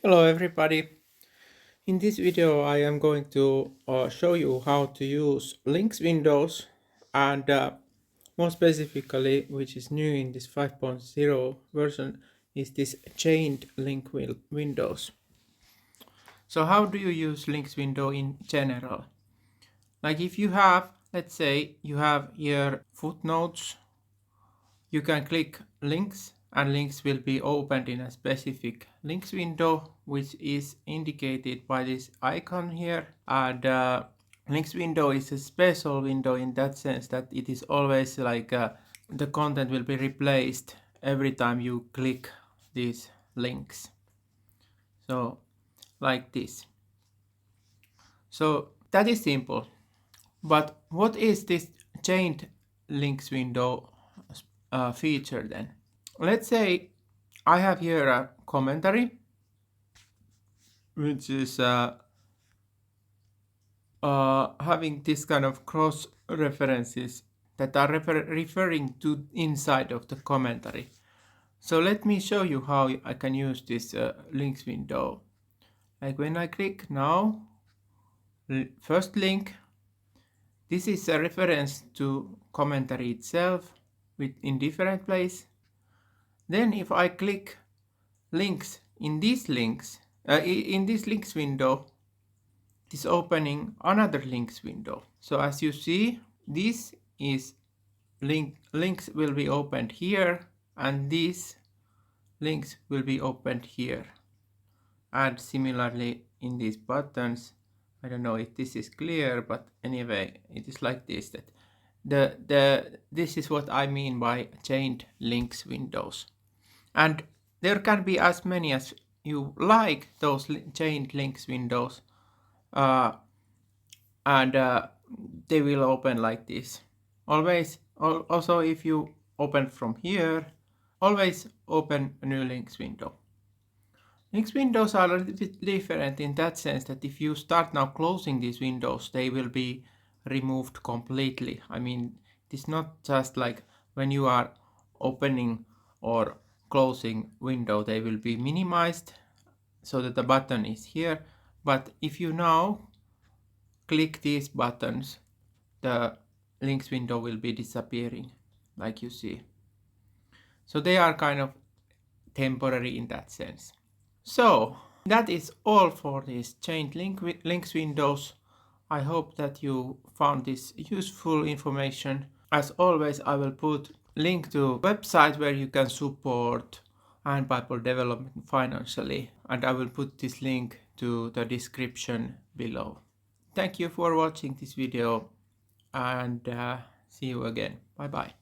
Hello everybody. In this video I am going to show you how to use links windows and more specifically, which is new in this 5.0 version, is this chained windows. So how do you use links window in general? Like if you have, let's say you have here footnotes, you can click links and links will be opened in a specific links window, which is indicated by this icon here. And links window is a special window in that sense that it is always like the content will be replaced every time you click these links. So like this. So that is simple. But what is this chained links window feature then? Let's say I have here a commentary, which is having this kind of cross references that are referring to inside of the commentary. So let me show you how I can use this links window. Like when I click now, first link, this is a reference to commentary itself in different place. Then if I click links in these links, in this links window, it is opening another links window. So as you see, this is links will be opened here, and these links will be opened here. And similarly in these buttons, I don't know if this is clear, but anyway, it is like this, that this is what I mean by chained links windows. And there can be as many as you like, those chained links windows, and they will open like this. Always, also if you open from here, always open a new links window. Links windows are a little bit different in that sense that if you start now closing these windows, they will be removed completely. I mean, it's not just like when you are opening or closing window, they will be minimized so that the button is here. But if you now click these buttons, the links window will be disappearing, like you see. So they are kind of temporary in that sense. So that is all for these chained links windows. I hope that you found this useful information. As always, I will put link to website where you can support AndBible development financially, and I will put this link to the description below. Thank you for watching this video, and see you again. Bye bye.